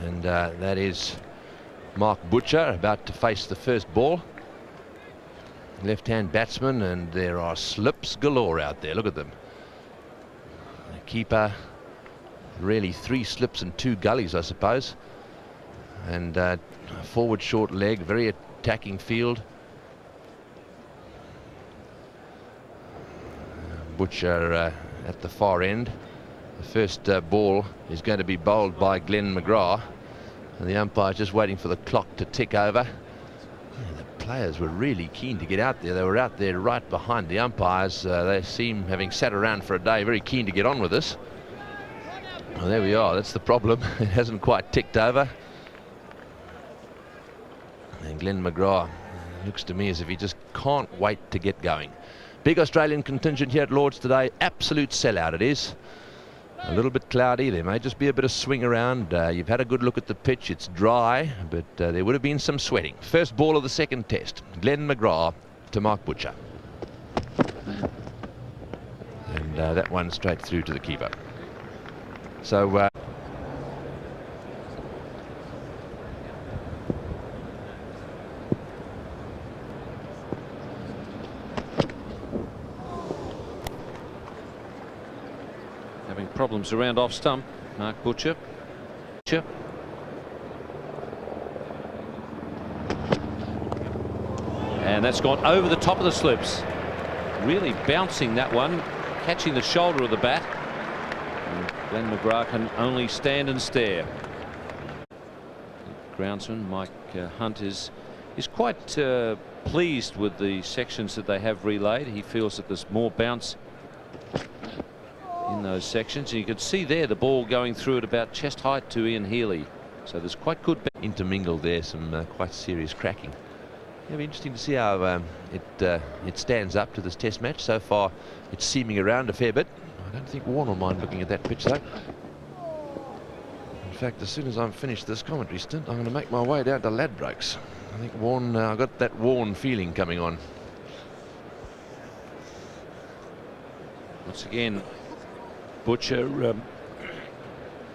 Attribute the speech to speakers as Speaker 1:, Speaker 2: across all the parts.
Speaker 1: And that is Mark Butcher about to face the first ball. Left-hand batsman, and there are slips galore out there. Look at them. The keeper, really 3 slips and 2 gullies, I suppose. And forward short leg, very attacking field. Butcher at the far end. The first ball is going to be bowled by Glenn McGrath, and the umpire just waiting for the clock to tick over. The players were really keen to get out there. They were out there right behind the umpires. They seem, having sat around for a day, very keen to get on with this. Well, there we are. That's the problem. It hasn't quite ticked over. And Glenn McGrath looks to me as if he just can't wait to get going. Big Australian contingent here at Lord's today. Absolute sellout it is. A little bit cloudy. There may just be a bit of swing around. You've had a good look at the pitch. It's dry, but there would have been some sweating. First ball of the second test. Glenn McGrath to Mark Butcher. And that one straight through to the keeper. So
Speaker 2: having problems around off stump, Mark Butcher. And that's gone over the top of the slips. Really bouncing that one, catching the shoulder of the bat. And Glenn McGrath can only stand and stare. Groundsman Mike Hunt is quite pleased with the sections that they have relayed. He feels that there's more bounce in those sections. And you can see there the ball going through at about chest height to Ian Healy. So there's quite good
Speaker 1: intermingled there, some quite serious cracking. It'll be interesting to see how it stands up to this test match. So far it's seaming around a fair bit. I don't think Warren will mind looking at that pitch though. In fact, as soon as I'm finished this commentary stint, I'm going to make my way down to Ladbrokes. I think Warren, I got that Warren feeling coming on.
Speaker 2: Once again, Butcher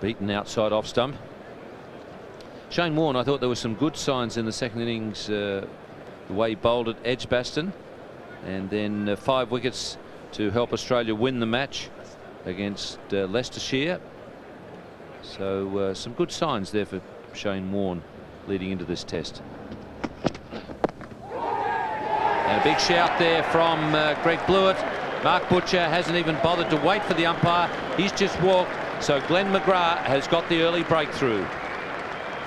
Speaker 2: beaten outside off stump. Shane Warne, I thought there were some good signs in the second innings, the way he bowled at Edgbaston, and then 5 wickets to help Australia win the match against Leicestershire. So some good signs there for Shane Warne leading into this test. And a big shout there from Greg Blewett. Mark Butcher hasn't even bothered to wait for the umpire. He's just walked. So Glenn McGrath has got the early breakthrough.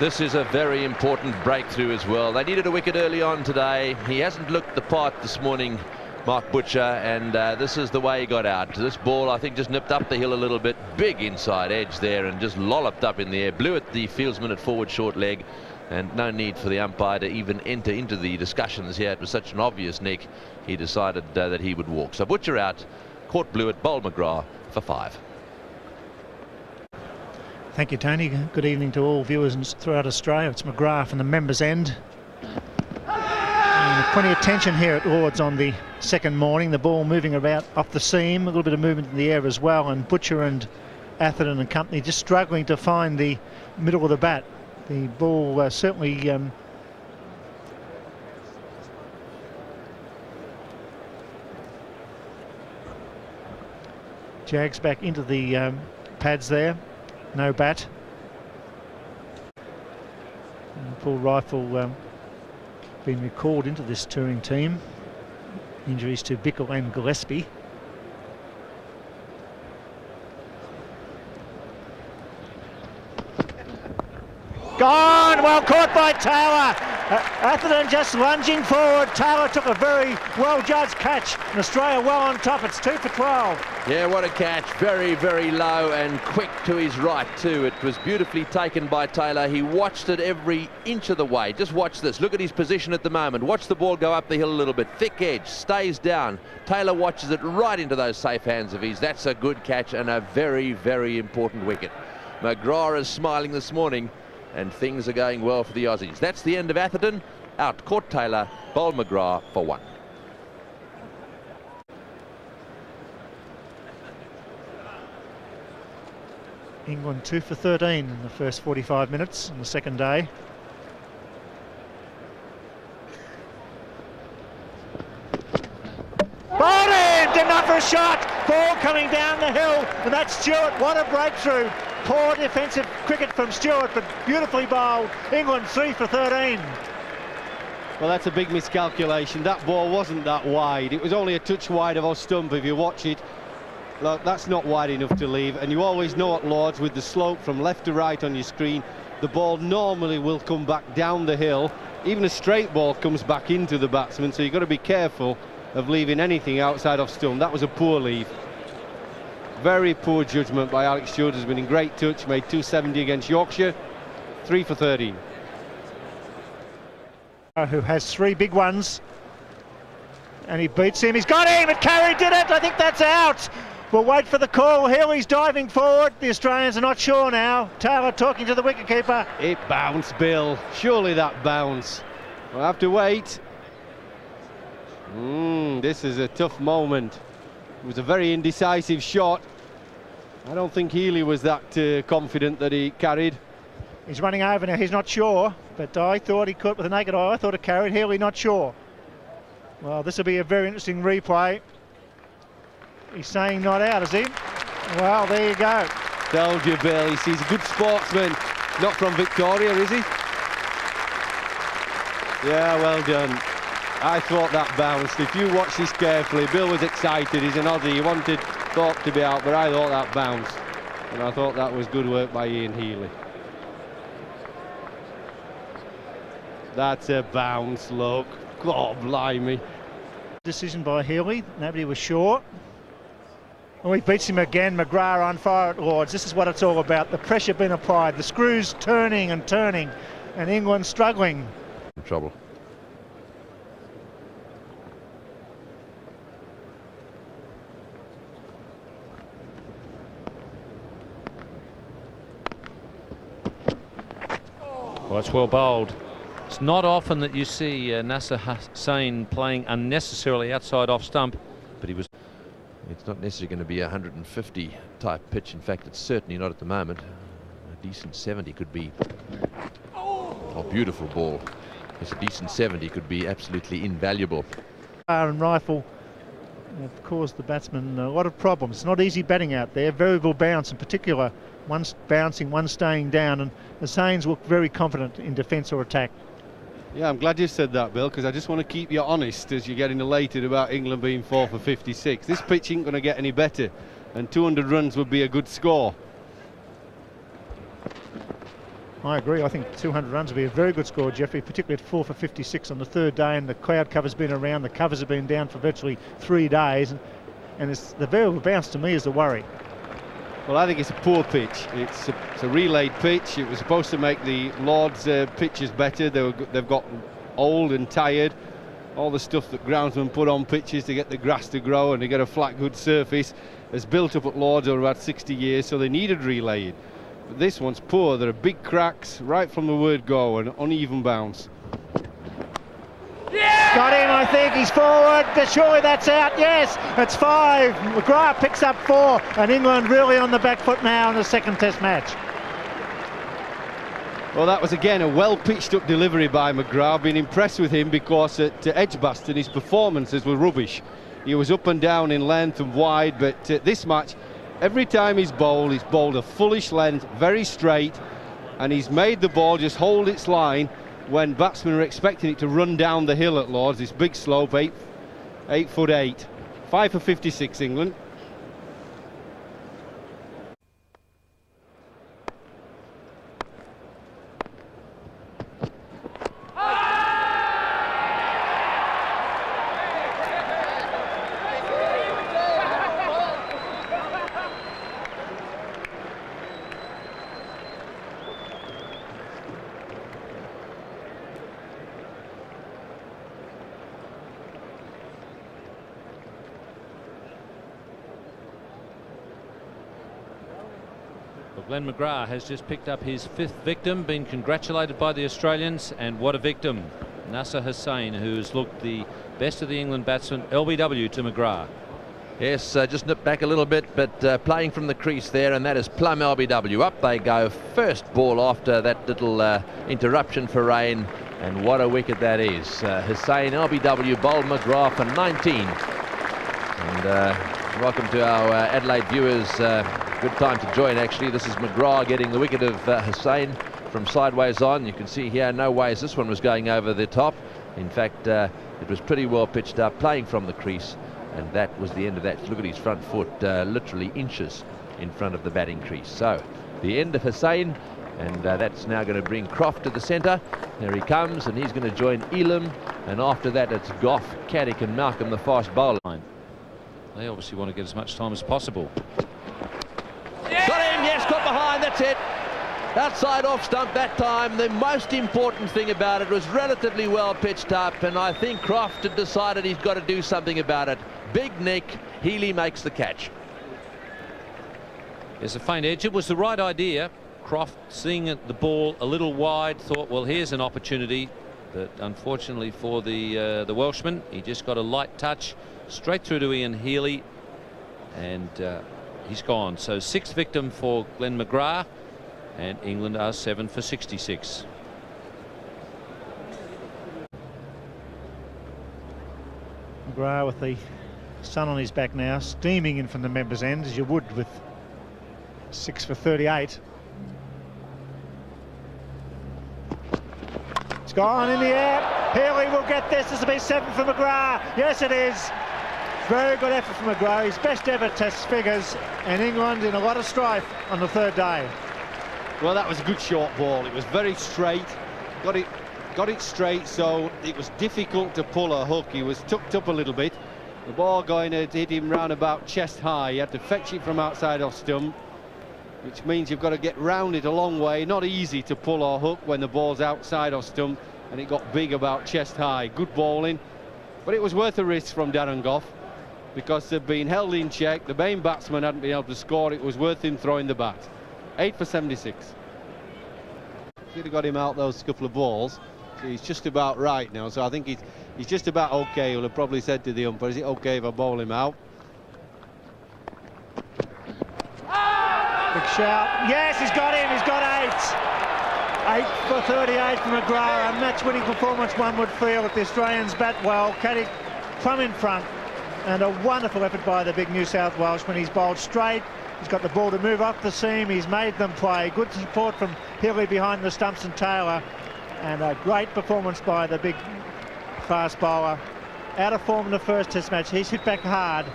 Speaker 1: This is a very important breakthrough as well. They needed a wicket early on today. He hasn't looked the part this morning, Mark Butcher, and this is the way he got out. This ball, I think, just nipped up the hill a little bit. Big inside edge there and just lolloped up in the air. Blew at the fieldsman at forward short leg, and no need for the umpire to even enter into the discussions here. It was such an obvious nick. He decided that he would walk. So Butcher out, caught Blewett, bowled McGrath for 5.
Speaker 3: Thank you, Tony. Good evening to all viewers throughout Australia. It's McGrath from the members' end. And plenty of tension here at Lord's on the second morning. The ball moving about off the seam, a little bit of movement in the air as well, and Butcher and Atherton and company just struggling to find the middle of the bat. The ball certainly jags back into the pads there. No bat. And Paul Rifle been recalled into this touring team. Injuries to Bickle and Gillespie. Gone! Well caught by Taylor. Atherton just lunging forward. Taylor took a very well-judged catch. And Australia well on top. It's 2 for 12.
Speaker 1: Yeah, what a catch. Very, very low and quick to his right too. It was beautifully taken by Taylor. He watched it every inch of the way. Just watch this. Look at his position at the moment. Watch the ball go up the hill a little bit. Thick edge, stays down. Taylor watches it right into those safe hands of his. That's a good catch and a very, very important wicket. McGrath is smiling this morning, and things are going well for the Aussies. That's the end of Atherton. Out caught Taylor, bowled McGrath for 1.
Speaker 3: England 2 for 13 in the first 45 minutes on the second day. Bowled in! Didn't offer a shot! Ball coming down the hill, and that's Stewart. What a breakthrough! Poor defensive cricket from Stewart, but beautifully bowled. England 3 for 13.
Speaker 4: Well, that's a big miscalculation. That ball wasn't that wide. It was only a touch wide of off stump. If you watch it, look, that's not wide enough to leave. And you always know at Lords, with the slope from left to right on your screen, the ball normally will come back down the hill. Even a straight ball comes back into the batsman, so you've got to be careful of leaving anything outside off stump. That was a poor leave. Very poor judgment by Alex Stewart. Has been in great touch, made 270 against Yorkshire, 3 for 13.
Speaker 3: Who has 3 big ones, and he beats him. He's got him, and Carey did it. I think that's out. We'll wait for the call. Healy's diving forward. The Australians are not sure now. Taylor talking to the wicketkeeper.
Speaker 4: It bounced, Bill. Surely that bounce. We'll have to wait. This is a tough moment. It was a very indecisive shot. I don't think Healy was that confident that he carried.
Speaker 3: He's running over now. He's not sure, but I thought he could with a naked eye. I thought it carried. Healy not sure. Well, this will be a very interesting replay. He's saying not out, is he? Well, there you go.
Speaker 4: Told you, Bill. He's a good sportsman. Not from Victoria, is he? Yeah, well done. I thought that bounced. If you watch this carefully, Bill was excited. He's an Aussie. He wanted Thorpe to be out, but I thought that bounced. And I thought that was good work by Ian Healy. That's a bounce, look. God blimey.
Speaker 3: Decision by Healy. Nobody was sure. Oh, he beats him again. McGrath on fire at Lords. This is what it's all about. The pressure being applied. The screws turning and turning. And England struggling.
Speaker 1: Trouble.
Speaker 2: Well, it's well bowled. It's not often that you see Nasser Hussain playing unnecessarily outside off stump, but he was.
Speaker 1: It's not necessarily going to be a 150 type pitch. In fact, it's certainly not at the moment. A decent 70 could be. Oh, beautiful ball. Yes, a decent 70 could be absolutely invaluable.
Speaker 3: And rifle have caused the batsman a lot of problems. It's not easy batting out there. Variable bounce in particular. One's bouncing, one's staying down, and the Sains look very confident in defence or attack.
Speaker 4: Yeah, I'm glad you said that, Bill, because I just want to keep you honest as you're getting elated about England being 4 for 56. This pitch ain't going to get any better, and 200 runs would be a good score.
Speaker 3: I agree. I think 200 runs would be a very good score, Jeffrey, particularly at 4 for 56 on the third day, and the crowd cover's been around. The covers have been down for virtually 3 days, and it's the variable bounce to me is the worry.
Speaker 4: Well, I think it's a poor pitch. It's a relayed pitch. It was supposed to make the Lords pitches better. They've got old and tired. All the stuff that groundsmen put on pitches to get the grass to grow and to get a flat, good surface has built up at Lords over about 60 years, so they needed relaying. But this one's poor. There are big cracks right from the word go, and uneven bounce.
Speaker 3: Got him, I think. He's forward. Surely that's out. Yes, it's 5. McGrath picks up 4, and England really on the back foot now in the second Test match.
Speaker 4: Well, that was again a well-pitched up delivery by McGrath. Been impressed with him because at Edgbaston his performances were rubbish. He was up and down in length and wide, but this match, every time he's bowled a fullish length, very straight, and he's made the ball just hold its line when batsmen are expecting it to run down the hill at Lords. This big slope, 8 foot 8, 5 for 56 England.
Speaker 2: Well, Glenn McGrath has just picked up his 5th victim, been congratulated by the Australians, and what a victim. Nasser Hussain, who's looked the best of the England batsmen. LBW to McGrath.
Speaker 1: Yes, just nipped back a little bit, but playing from the crease there, and that is plumb LBW. Up they go. First ball after that little interruption for rain, and what a wicket that is. Hussain, LBW, bowled McGrath for 19. And welcome to our Adelaide viewers. Good time to join, actually. This is McGrath getting the wicket of Hussain from sideways on. You can see here, no ways this one was going over the top. In fact, it was pretty well pitched up, playing from the crease. And that was the end of that. Look at his front foot, literally inches in front of the batting crease. So the end of Hussain, and that's now going to bring Croft to the centre. There he comes, and he's going to join Elam. And after that, it's Goff, Caddick and Malcolm, the fast bowler.
Speaker 2: They obviously want to get as much time as possible.
Speaker 1: Yeah! Got him, yes, got behind, that's it. Outside off stump that time. The most important thing about it was relatively well pitched up, and I think Croft had decided he's got to do something about it. Big nick, Healy makes the catch.
Speaker 2: There's a faint edge. It was the right idea. Croft, seeing the ball a little wide, thought, well, here's an opportunity. But unfortunately for the Welshman, he just got a light touch straight through to Ian Healy, and he's gone. So 6th victim for Glenn McGrath, and England are 7 for 66.
Speaker 3: McGrath with the sun on his back now, steaming in from the members' end, as you would with 6 for 38. It's gone in the air. Healy will get this. This will be 7 for McGrath. Yes, it is. Very good effort from McGrath. His best ever test figures, and England in a lot of strife on the 3rd day.
Speaker 4: Well, that was a good short ball. It was very straight. Got it straight, so it was difficult to pull a hook. He was tucked up a little bit. The ball going to hit him round about chest high. He had to fetch it from outside off stump, which means you've got to get round it a long way. Not easy to pull or hook when the ball's outside off stump, and it got big about chest high. Good bowling, but it was worth a risk from Darren Goff, because they've been held in check. The main batsman hadn't been able to score. It was worth him throwing the bat. 8 for 76. Should have got him out those couple of balls. So he's just about right now. So I think he's just about okay. He'll have probably said to the umpire, is it okay if I bowl him out?
Speaker 3: Big shout. Yes, he's got him. He's got 8. 8 for 38 from McGrath. A match-winning performance, one would feel, that the Australians bat well. Caddick from in front, and a wonderful effort by the big New South Welshman. He's bowled straight. He's got the ball to move off the seam. He's made them play. Good support from Healy behind the stumps and Taylor, and a great performance by the big fast bowler. Out of form in the first test match. He's hit back hard.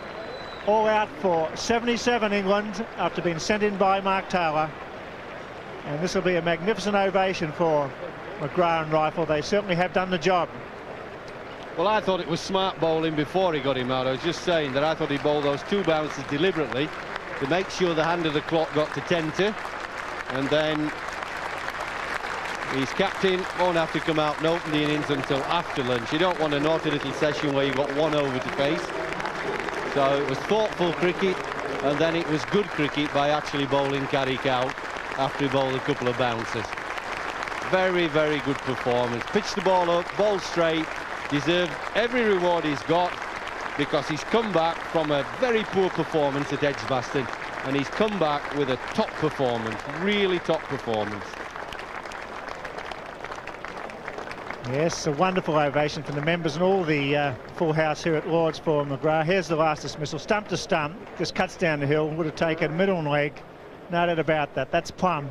Speaker 3: All out for 77 England after being sent in by Mark Taylor. And this will be a magnificent ovation for McGrath and Rifle. They certainly have done the job.
Speaker 4: Well, I thought it was smart bowling before he got him out. I was just saying that I thought he bowled those 2 bounces deliberately to make sure the hand of the clock got to 10-2, and then his captain won't have to come out and open the innings until after lunch. You don't want a naughty little session where you've got 1 over to face. So it was thoughtful cricket, and then it was good cricket by actually bowling Caddick out after he bowled a couple of bounces. Very, very good performance. Pitched the ball up, bowled straight, deserved every reward he's got, because he's come back from a very poor performance at Edgbaston, and he's come back with a top performance, really top performance.
Speaker 3: Yes, a wonderful ovation from the members and all the full house here at Lord's for McGrath. Here's the last dismissal, stump to stump, just cuts down the hill, would have taken middle and leg, no doubt about that. That's plumb.